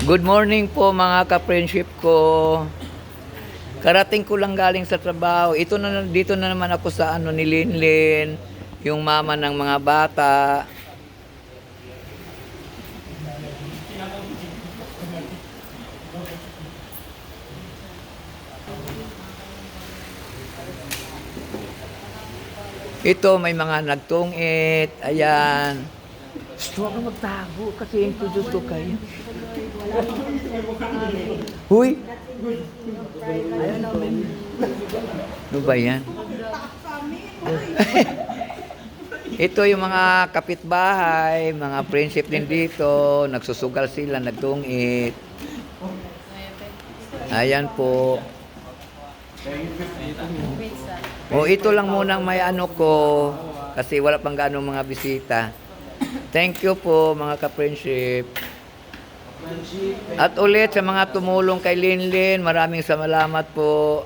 Good morning po mga ka-friendship ko. Karating ko lang galing sa trabaho. Dito na naman ako sa ni Linlin, yung mama ng mga bata. Ito may mga nagtungit. Ayan. Huwag ka magtago kasi introduce ko kayo. Huy! Ano ba yan? Ito yung mga kapitbahay, mga friendship din dito. Nagsusugal sila, nagtungit. Ayan po. O ito lang munang may ano ko kasi wala pang ganong mga bisita. Thank you po mga ka-friendship. At ulit sa mga tumulong kay Linlin, maraming salamat po.